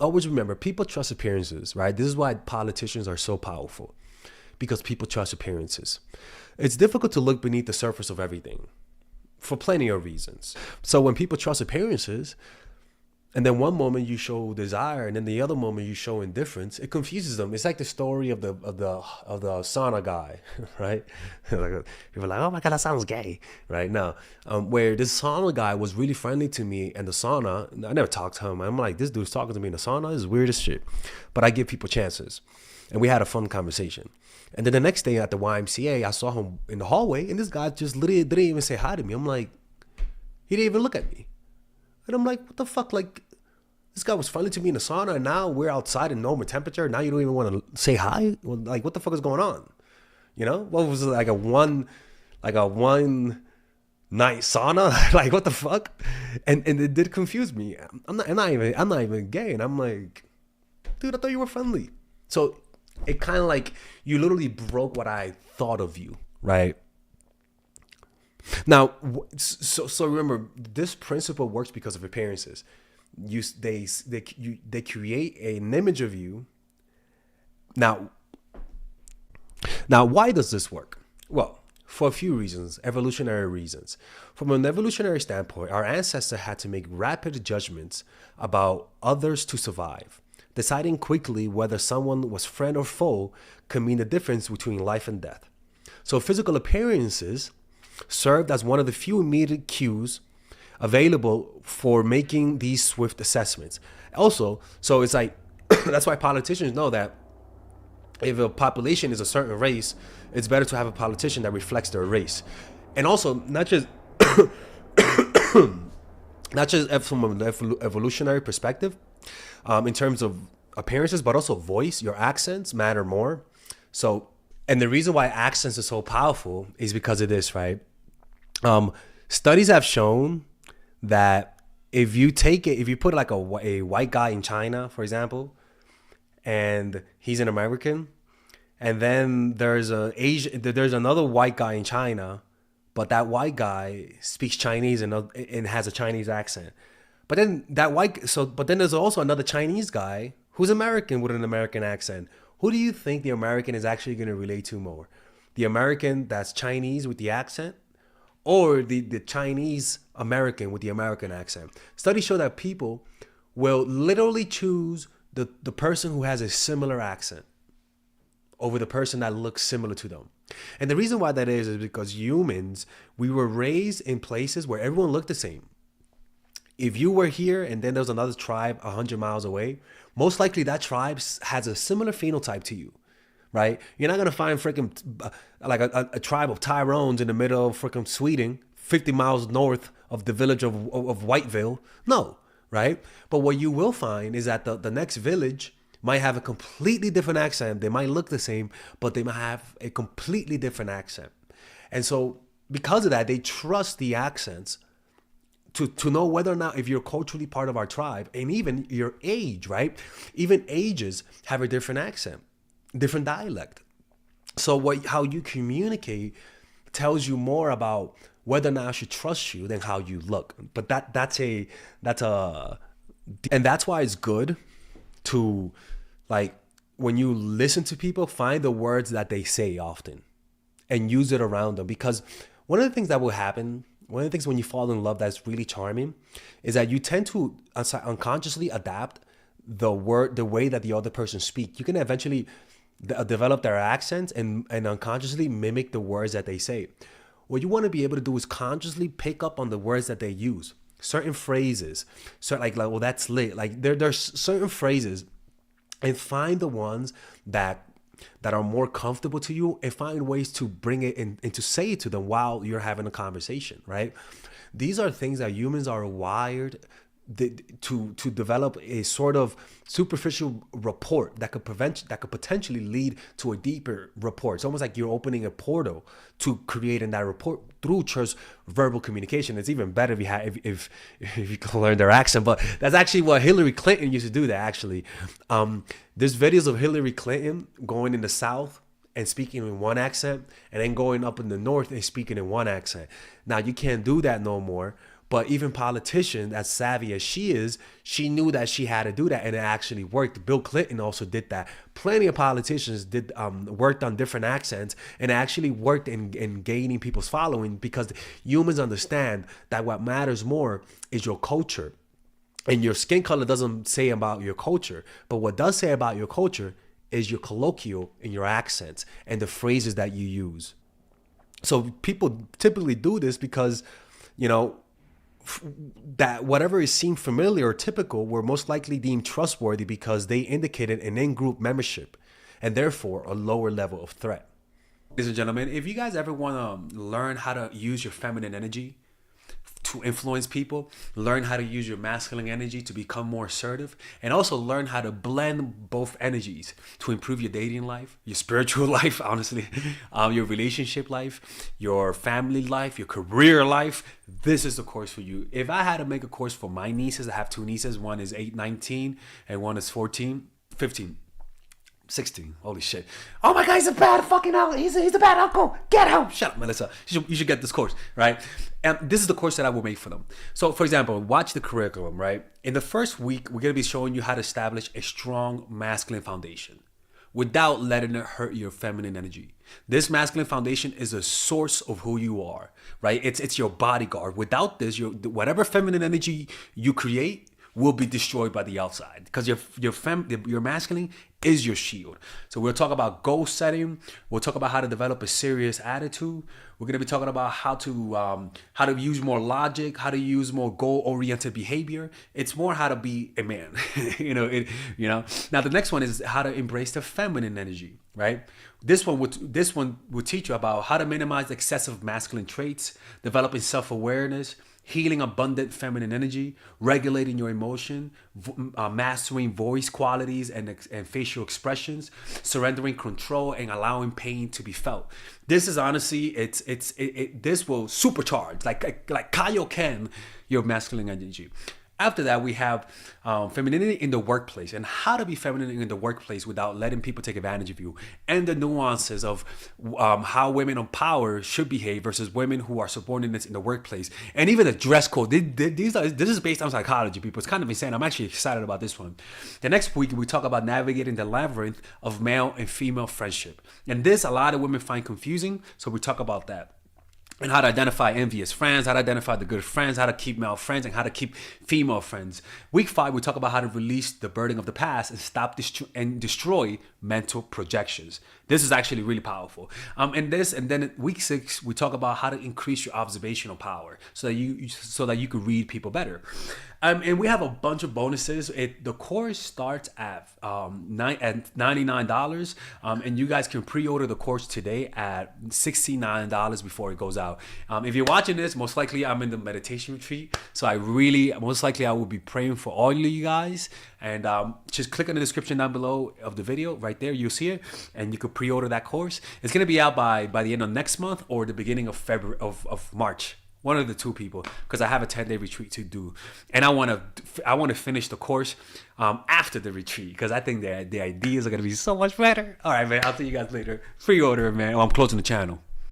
always remember, people trust appearances, right? This is why politicians are so powerful, because people trust appearances. It's difficult to look beneath the surface of everything for plenty of reasons. So when people trust appearances, and then one moment you show desire, and then the other moment you show indifference, it confuses them. It's like the story of the sauna guy, right? Like, people are like, oh my god, that sounds gay, right? Now, where this sauna guy was really friendly to me, and the sauna, I never talked to him. I'm like, this dude's talking to me in the sauna. This is weird as shit, but I give people chances, and we had a fun conversation. And then the next day at the YMCA, I saw him in the hallway, and this guy just literally didn't even say hi to me. I'm like, he didn't even look at me. And I'm like, what the fuck? Like, this guy was friendly to me in the sauna, and now we're outside in normal temperature. Now you don't even want to say hi? Well, like, what the fuck is going on? You know? What was it, like a one night sauna? Like, what the fuck? And it did confuse me. I'm not even gay. And I'm like, dude, I thought you were friendly. So it kind of like, you literally broke what I thought of you, right? Now, so remember, this principle works because of appearances. They create an image of you. Now, why does this work? Well, for a few reasons, evolutionary reasons. From an evolutionary standpoint, our ancestors had to make rapid judgments about others to survive. Deciding quickly whether someone was friend or foe could mean the difference between life and death. So physical appearances served as one of the few immediate cues available for making these swift assessments. Also, so it's like, that's why politicians know that if a population is a certain race, it's better to have a politician that reflects their race. And also, not just from an evolutionary perspective, in terms of appearances, but also voice. Your accents matter more. So, and the reason why accents are so powerful is because of this, right? Studies have shown that if you put like a white guy in China, for example, and he's an American, and then there's another white guy in China, but that white guy speaks Chinese and has a Chinese accent. But then there's also another Chinese guy who's American with an American accent. Who do you think the American is actually going to relate to more? The American that's Chinese with the accent, or the Chinese American with the American accent? Studies show that people will literally choose the person who has a similar accent over the person that looks similar to them. And the reason why that is because humans, we were raised in places where everyone looked the same. If you were here and then there's another tribe 100 miles away, most likely that tribe has a similar phenotype to you, right? You're not going to find freaking like a tribe of Tyrones in the middle of freaking Sweden, 50 miles north of the village of Whiteville. No, right? But what you will find is that the next village might have a completely different accent. They might look the same, but they might have a completely different accent. And so because of that, they trust the accents to know whether or not if you're culturally part of our tribe, and even your age, right? Even ages have a different accent, different dialect. So how you communicate tells you more about whether or not I should trust you than how you look. But that's why it's good to, like, when you listen to people, find the words that they say often and use it around them. Because one of the things that will happen, one of the things when you fall in love that's really charming, is that you tend to unconsciously adapt the way that the other person speaks. You can eventually develop their accents and unconsciously mimic the words that they say. What you want to be able to do is consciously pick up on the words that they use. Certain phrases, like well, that's lit. Like there's certain phrases, and find the ones that are more comfortable to you, and find ways to bring it in and to say it to them while you're having a conversation, right? These are things that humans are wired to develop a sort of superficial rapport that could potentially lead to a deeper rapport. It's almost like you're opening a portal to creating that rapport through just verbal communication. It's even better if you can learn their accent, but that's actually what Hillary Clinton used to do. That actually, there's videos of Hillary Clinton going in the South and speaking in one accent, and then going up in the North and speaking in one accent. Now you can't do that no more. But even politicians, as savvy as she is, she knew that she had to do that, and it actually worked. Bill Clinton also did that. Plenty of politicians did worked on different accents, and it actually worked in gaining people's following, because humans understand that what matters more is your culture. And your skin color doesn't say about your culture, but what does say about your culture is your colloquial and your accents and the phrases that you use. So people typically do this because, you know, that whatever is seen familiar or typical were most likely deemed trustworthy because they indicated an in-group membership and therefore a lower level of threat. Ladies and gentlemen, if you guys ever want to learn how to use your feminine energy to influence people, learn how to use your masculine energy to become more assertive, and also learn how to blend both energies to improve your dating life, your spiritual life, honestly, your relationship life, your family life, your career life, this is the course for you. If I had to make a course for my nieces, I have two nieces, one is 19 and one is 15. 16. Holy shit. Oh my God, he's a bad fucking uncle. He's a bad uncle. Get him. Shut up, Melissa. You should get this course, right? And this is the course that I will make for them. So, for example, watch the curriculum, right? In the first week, we're going to be showing you how to establish a strong masculine foundation without letting it hurt your feminine energy. This masculine foundation is a source of who you are, right? It's your bodyguard. Without this, whatever feminine energy you create will be destroyed by the outside, because your masculine is your shield. So we'll talk about goal setting. We'll talk about how to develop a serious attitude. We're going to be talking about how to use more logic, how to use more goal-oriented behavior. It's more how to be a man. Now the next one is how to embrace the feminine energy, right? This one would teach you about how to minimize excessive masculine traits, developing self-awareness, healing abundant feminine energy, regulating your emotion, mastering voice qualities and facial expressions, surrendering control, and allowing pain to be felt. This is honestly, this will supercharge, like Kaioken, your masculine energy. After that, we have femininity in the workplace, and how to be feminine in the workplace without letting people take advantage of you, and the nuances of how women on power should behave versus women who are subordinates in the workplace, and even the dress code. This is based on psychology, people. It's kind of insane. I'm actually excited about this one. The next week, we talk about navigating the labyrinth of male and female friendship. And this, a lot of women find confusing, so we talk about that. And how to identify envious friends, how to identify the good friends, how to keep male friends, and how to keep female friends. Week 5, we talk about how to release the burden of the past and stop and destroy mental projections. This is actually really powerful. And then week 6, we talk about how to increase your observational power so that you can read people better. And we have a bunch of bonuses. The course starts at $99, and you guys can pre-order the course today at $69 before it goes out. If you're watching this, most likely I'm in the meditation retreat, so I will be praying for all of you guys. And just click on the description down below of the video. Right there, you'll see it, and you could pre-order that course. It's gonna be out by the end of next month or the beginning of February of March. One of the two, people, because I have a 10-day retreat to do, and I want to finish the course after the retreat, because I think the ideas are gonna be so much better. All right, man. I'll see you guys later. Pre-order, man. Oh, I'm closing the channel.